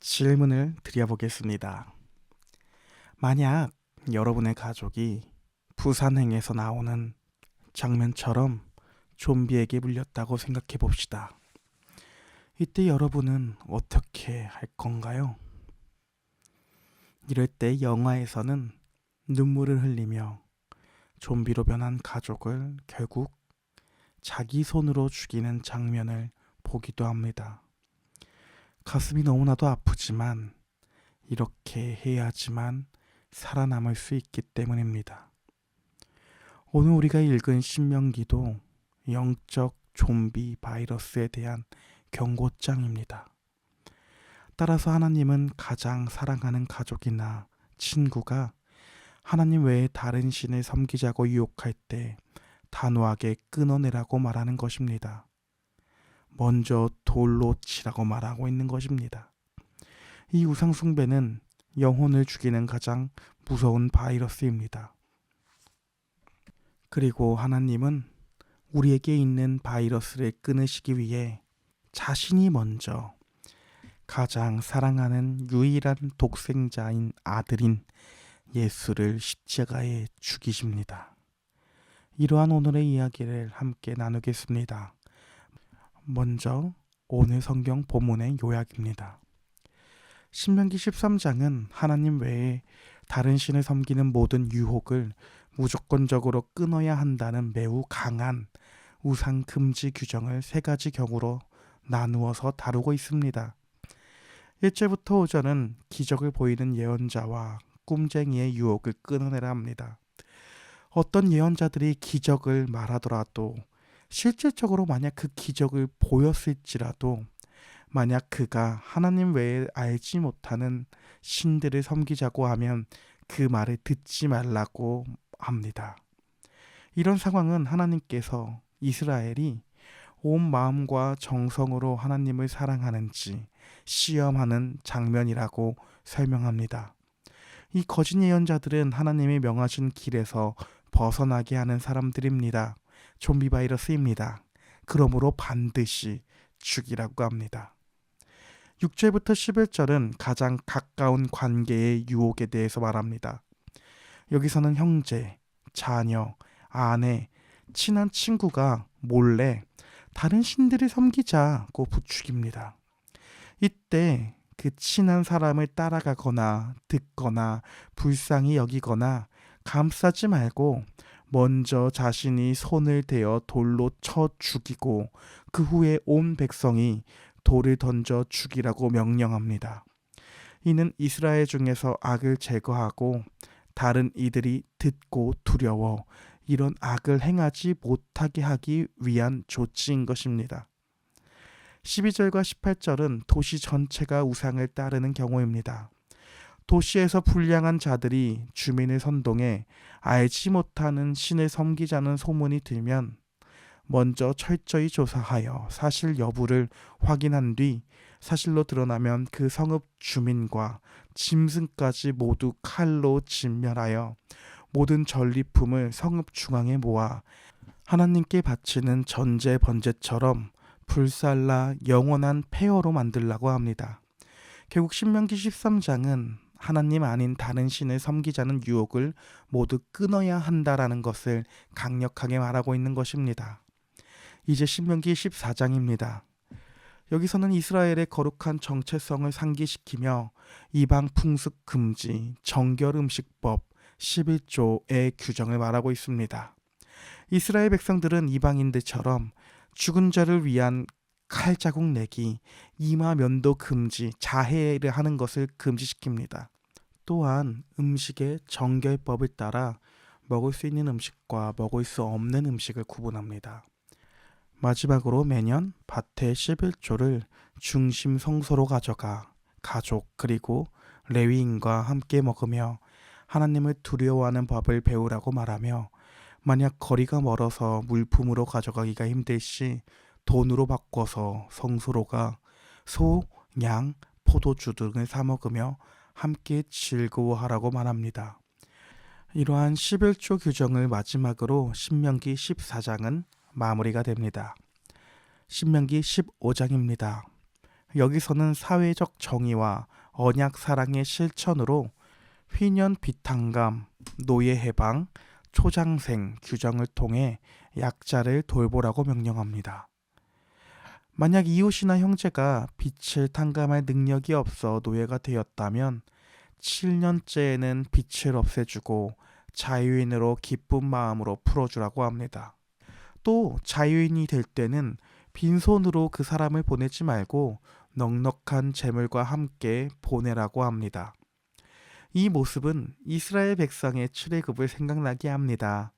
질문을 드려보겠습니다. 만약 여러분의 가족이 부산행에서 나오는 장면처럼 좀비에게 물렸다고 생각해 봅시다. 이때 여러분은 어떻게 할 건가요? 이럴 때 영화에서는 눈물을 흘리며 좀비로 변한 가족을 결국 자기 손으로 죽이는 장면을 보기도 합니다. 가슴이 너무나도 아프지만 이렇게 해야지만 살아남을 수 있기 때문입니다. 오늘 우리가 읽은 신명기도 영적 좀비 바이러스에 대한 경고장입니다. 따라서 하나님은 가장 사랑하는 가족이나 친구가 하나님 외에 다른 신을 섬기자고 유혹할 때 단호하게 끊어내라고 말하는 것입니다. 먼저 돌로 치라고 말하고 있는 것입니다. 이 우상숭배는 영혼을 죽이는 가장 무서운 바이러스입니다. 그리고 하나님은 우리에게 있는 바이러스를 끊으시기 위해 자신이 먼저 가장 사랑하는 유일한 독생자인 아들인 예수를 십자가에 죽이십니다. 이러한 오늘의 이야기를 함께 나누겠습니다. 먼저 오늘 성경 본문의 요약입니다. 신명기 13장은 하나님 외에 다른 신을 섬기는 모든 유혹을 무조건적으로 끊어야 한다는 매우 강한 우상 금지 규정을 세 가지 경우로 나누어서 다루고 있습니다. 1절부터 5절은 기적을 보이는 예언자와 꿈쟁이의 유혹을 끊어내라 합니다. 어떤 예언자들이 기적을 말하더라도 실질적으로 만약 그 기적을 보였을지라도 만약 그가 하나님 외에 알지 못하는 신들을 섬기자고 하면 그 말을 듣지 말라고 합니다. 이런 상황은 하나님께서 이스라엘이 온 마음과 정성으로 하나님을 사랑하는지 시험하는 장면이라고 설명합니다. 이 거짓 예언자들은 하나님이 명하신 길에서 벗어나게 하는 사람들입니다. 좀비 바이러스입니다. 그러므로 반드시 죽이라고 합니다. 6절부터 11절은 가장 가까운 관계의 유혹에 대해서 말합니다. 여기서는 형제, 자녀, 아내, 친한 친구가 몰래 다른 신들을 섬기자고 부추깁니다. 이때 그 친한 사람을 따라가거나 듣거나 불쌍히 여기거나 감싸지 말고 먼저 자신이 손을 대어 돌로 쳐 죽이고 그 후에 온 백성이 돌을 던져 죽이라고 명령합니다. 이는 이스라엘 중에서 악을 제거하고 다른 이들이 듣고 두려워 이런 악을 행하지 못하게 하기 위한 조치인 것입니다. 12절과 18절은 도시 전체가 우상을 따르는 경우입니다. 도시에서 불량한 자들이 주민을 선동해 알지 못하는 신을 섬기자는 소문이 들면 먼저 철저히 조사하여 사실 여부를 확인한 뒤 사실로 드러나면 그 성읍 주민과 짐승까지 모두 칼로 진멸하여 모든 전리품을 성읍 중앙에 모아 하나님께 바치는 전제 번제처럼 불살라 영원한 폐허로 만들라고 합니다. 결국 신명기 13장은 하나님 아닌 다른 신을 섬기자는 유혹을 모두 끊어야 한다라는 것을 강력하게 말하고 있는 것입니다. 이제 신명기 14장입니다. 여기서는 이스라엘의 거룩한 정체성을 상기시키며 이방 풍습 금지, 정결 음식법 11조의 규정을 말하고 있습니다. 이스라엘 백성들은 이방인들처럼 죽은 자를 위한 칼자국 내기, 이마 면도 금지, 자해를 하는 것을 금지시킵니다. 또한 음식의 정결법을 따라 먹을 수 있는 음식과 먹을 수 없는 음식을 구분합니다. 마지막으로 매년 밭의 11조를 중심 성소로 가져가 가족 그리고 레위인과 함께 먹으며 하나님을 두려워하는 법을 배우라고 말하며 만약 거리가 멀어서 물품으로 가져가기가 힘들 시 돈으로 바꿔서 성소로 가 소, 양, 포도주 등을 사 먹으며 함께 즐거워하라고 말합니다. 이러한 11조 규정을 마지막으로 신명기 14장은 마무리가 됩니다. 신명기 15장입니다. 여기서는 사회적 정의와 언약 사랑의 실천으로 휘년 비탄감, 노예 해방, 초장생 규정을 통해 약자를 돌보라고 명령합니다. 만약 이웃이나 형제가 빛을 탕감할 능력이 없어 노예가 되었다면 7년째에는 빛을 없애주고 자유인으로 기쁜 마음으로 풀어주라고 합니다. 또 자유인이 될 때는 빈손으로 그 사람을 보내지 말고 넉넉한 재물과 함께 보내라고 합니다. 이 모습은 이스라엘 백성의 출애굽을 생각나게 합니다.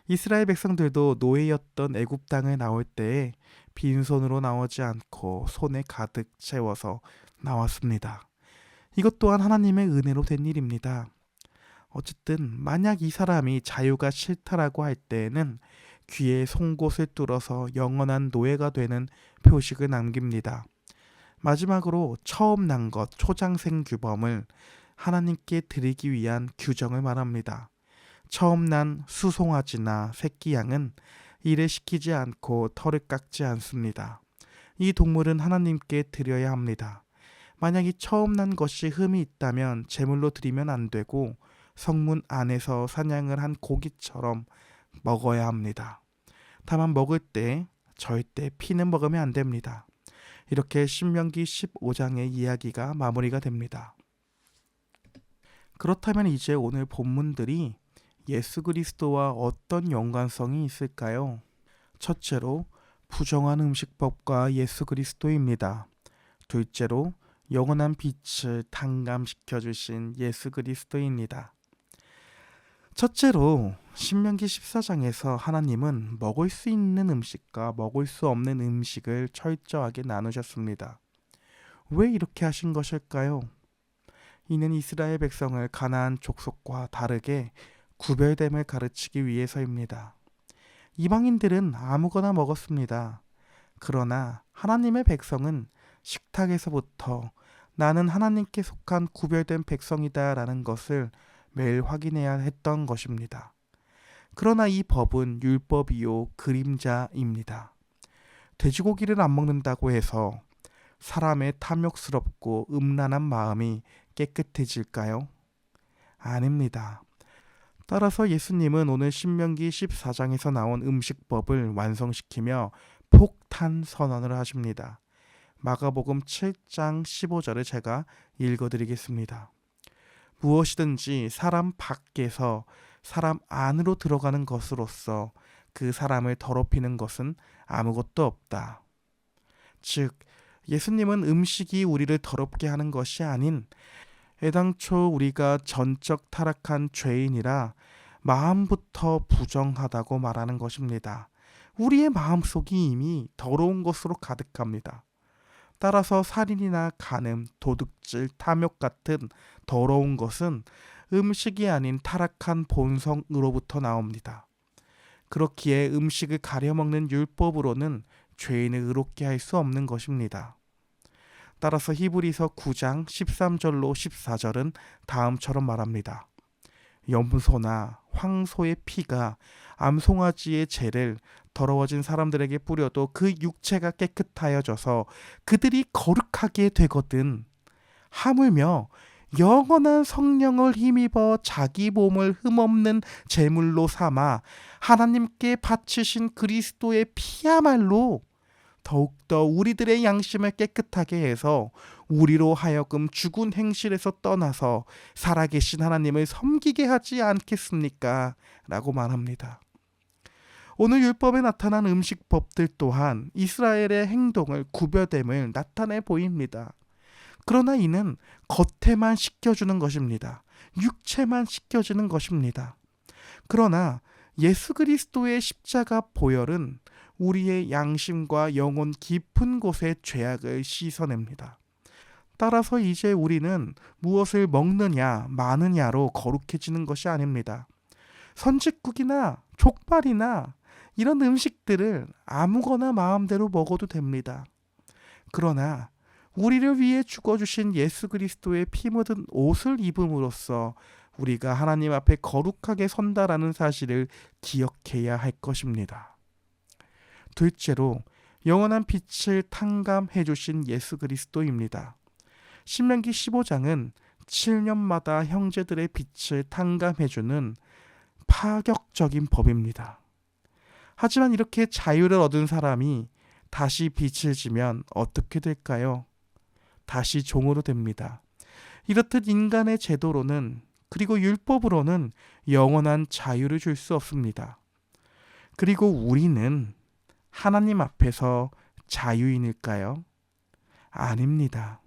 이스라엘 백성들도 노예였던 애굽 땅을 나올 때에 빈손으로 나오지 않고 손에 가득 채워서 나왔습니다. 이것 또한 하나님의 은혜로 된 일입니다. 어쨌든 만약 이 사람이 자유가 싫다라고 할 때에는 귀에 송곳을 뚫어서 영원한 노예가 되는 표식을 남깁니다. 마지막으로 처음 난 것 초장생 규범을 하나님께 드리기 위한 규정을 말합니다. 처음 난 수송아지나 새끼 양은 일을 시키지 않고 털을 깎지 않습니다. 이 동물은 하나님께 드려야 합니다. 만약 이 처음 난 것이 흠이 있다면 제물로 드리면 안 되고 성문 안에서 사냥을 한 고기처럼 먹어야 합니다. 다만 먹을 때 절대 피는 먹으면 안 됩니다. 이렇게 신명기 15장의 이야기가 마무리가 됩니다. 그렇다면 이제 오늘 본문들이 예수 그리스도와 어떤 연관성이 있을까요? 첫째로 부정한 음식법과 예수 그리스도입니다. 둘째로 영원한 빛을 탕감시켜 주신 예수 그리스도입니다. 첫째로 신명기 14장에서 하나님은 먹을 수 있는 음식과 먹을 수 없는 음식을 철저하게 나누셨습니다. 왜 이렇게 하신 것일까요? 이는 이스라엘 백성을 가나안 족속과 다르게 구별됨을 가르치기 위해서입니다. 이방인들은 아무거나 먹었습니다. 그러나 하나님의 백성은 식탁에서부터 나는 하나님께 속한 구별된 백성이다 라는 것을 매일 확인해야 했던 것입니다. 그러나 이 법은 율법이요 그림자입니다. 돼지고기를 안 먹는다고 해서 사람의 탐욕스럽고 음란한 마음이 깨끗해질까요? 아닙니다. 따라서 예수님은 오늘 신명기 14장에서 나온 음식법을 완성시키며 폭탄 선언을 하십니다. 마가복음 7장 15절을 제가 읽어드리겠습니다. 무엇이든지 사람 밖에서 사람 안으로 들어가는 것으로서 그 사람을 더럽히는 것은 아무것도 없다. 즉, 예수님은 음식이 우리를 더럽게 하는 것이 아닌 애당초 우리가 전적 타락한 죄인이라 마음부터 부정하다고 말하는 것입니다. 우리의 마음속이 이미 더러운 것으로 가득합니다. 따라서 살인이나 간음, 도둑질, 탐욕 같은 더러운 것은 음식이 아닌 타락한 본성으로부터 나옵니다. 그렇기에 음식을 가려먹는 율법으로는 죄인을 의롭게 할 수 없는 것입니다. 따라서 히브리서 9장 13절로 14절은 다음처럼 말합니다. 염소나 황소의 피가 암송아지의 죄를 더러워진 사람들에게 뿌려도 그 육체가 깨끗하여져서 그들이 거룩하게 되거든. 하물며 영원한 성령을 힘입어 자기 몸을 흠없는 제물로 삼아 하나님께 바치신 그리스도의 피야말로 더욱더 우리들의 양심을 깨끗하게 해서 우리로 하여금 죽은 행실에서 떠나서 살아계신 하나님을 섬기게 하지 않겠습니까? 라고 말합니다. 오늘 율법에 나타난 음식법들 또한 이스라엘의 행동을 구별됨을 나타내 보입니다. 그러나 이는 겉에만 씻겨주는 것입니다. 육체만 씻겨주는 것입니다. 그러나 예수 그리스도의 십자가 보혈은 우리의 양심과 영혼 깊은 곳의 죄악을 씻어냅니다. 따라서 이제 우리는 무엇을 먹느냐 마느냐로 거룩해지는 것이 아닙니다. 선짓국이나 족발이나 이런 음식들을 아무거나 마음대로 먹어도 됩니다. 그러나 우리를 위해 죽어주신 예수 그리스도의 피 묻은 옷을 입음으로써 우리가 하나님 앞에 거룩하게 선다라는 사실을 기억해야 할 것입니다. 둘째로 영원한 빛을 탕감해 주신 예수 그리스도입니다. 신명기 15장은 7년마다 형제들의 빛을 탕감해 주는 파격적인 법입니다. 하지만 이렇게 자유를 얻은 사람이 다시 빛을 지면 어떻게 될까요? 다시 종으로 됩니다. 이렇듯 인간의 제도로는, 그리고 율법으로는 영원한 자유를 줄 수 없습니다. 그리고 우리는 하나님 앞에서 자유인일까요? 아닙니다.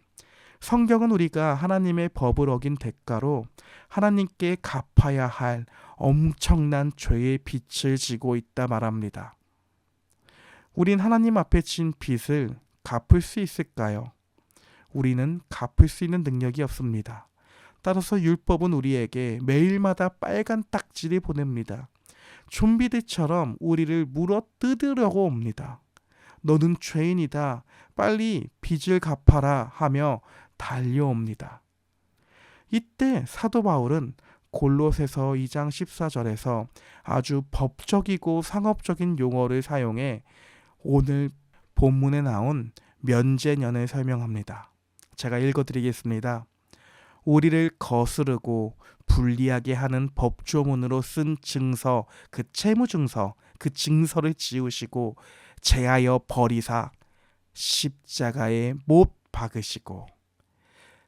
성경은 우리가 하나님의 법을 어긴 대가로 하나님께 갚아야 할 엄청난 죄의 빚을 지고 있다 말합니다. 우린 하나님 앞에 진 빚을 갚을 수 있을까요? 우리는 갚을 수 있는 능력이 없습니다. 따라서 율법은 우리에게 매일마다 빨간 딱지를 보냅니다. 좀비들처럼 우리를 물어 뜯으려고 옵니다. 너는 죄인이다. 빨리 빚을 갚아라 하며 달려옵니다. 이때 사도 바울은 골로새서 2장 14절에서 아주 법적이고 상업적인 용어를 사용해 오늘 본문에 나온 면제년을 설명합니다. 제가 읽어드리겠습니다. 우리를 거스르고 불리하게 하는 법조문으로 쓴 증서, 그 채무증서, 그 증서를 지우시고 제하여 버리사 십자가에 못 박으시고.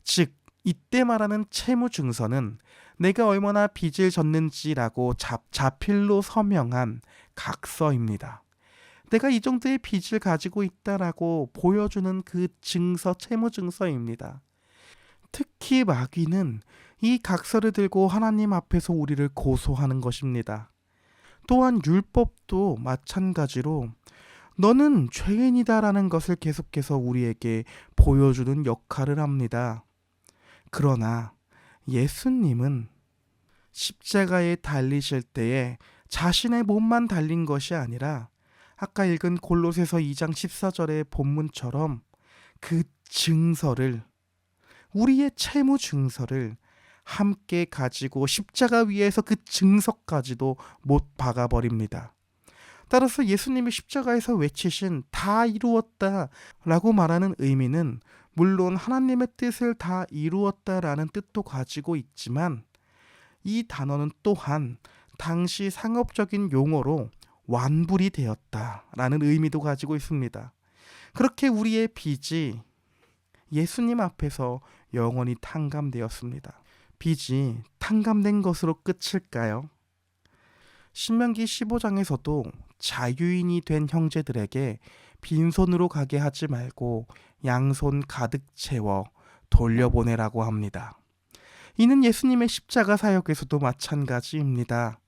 즉 이때 말하는 채무증서는 내가 얼마나 빚을 졌는지라고 자필로 서명한 각서입니다. 내가 이 정도의 빚을 가지고 있다라고 보여주는 그 증서, 채무증서입니다. 특히 마귀는 이 각서를 들고 하나님 앞에서 우리를 고소하는 것입니다. 또한 율법도 마찬가지로 너는 죄인이다라는 것을 계속해서 우리에게 보여주는 역할을 합니다. 그러나 예수님은 십자가에 달리실 때에 자신의 몸만 달린 것이 아니라 아까 읽은 골로새서 2장 14절의 본문처럼 그 증서를, 우리의 채무 증서를 함께 가지고 십자가 위에서 그 증서까지도 못 박아버립니다. 따라서 예수님이 십자가에서 외치신 다 이루었다 라고 말하는 의미는 물론 하나님의 뜻을 다 이루었다라는 뜻도 가지고 있지만 이 단어는 또한 당시 상업적인 용어로 완불이 되었다라는 의미도 가지고 있습니다. 그렇게 우리의 빚이 예수님 앞에서 영원히 탕감되었습니다. 빚이 탕감된 것으로 끝일까요? 신명기 15장에서도 자유인이 된 형제들에게 빈손으로 가게 하지 말고 양손 가득 채워 돌려보내라고 합니다. 이는 예수님의 십자가 사역에서도 마찬가지입니다.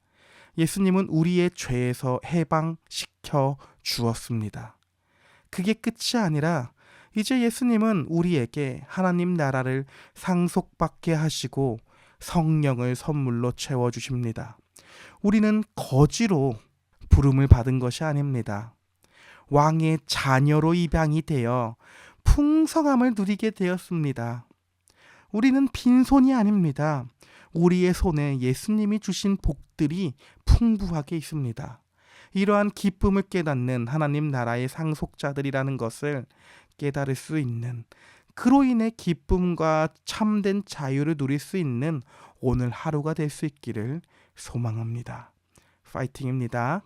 예수님은 우리의 죄에서 해방시켜 주었습니다. 그게 끝이 아니라 이제 예수님은 우리에게 하나님 나라를 상속받게 하시고 성령을 선물로 채워주십니다. 우리는 거지로 부름을 받은 것이 아닙니다. 왕의 자녀로 입양이 되어 풍성함을 누리게 되었습니다. 우리는 빈손이 아닙니다. 우리의 손에 예수님이 주신 복들이 풍부하게 있습니다. 이러한 기쁨을 깨닫는 하나님 나라의 상속자들이라는 것을 깨달을 수 있는, 그로 인해 기쁨과 참된 자유를 누릴 수 있는 오늘 하루가 될 수 있기를 소망합니다. 파이팅입니다.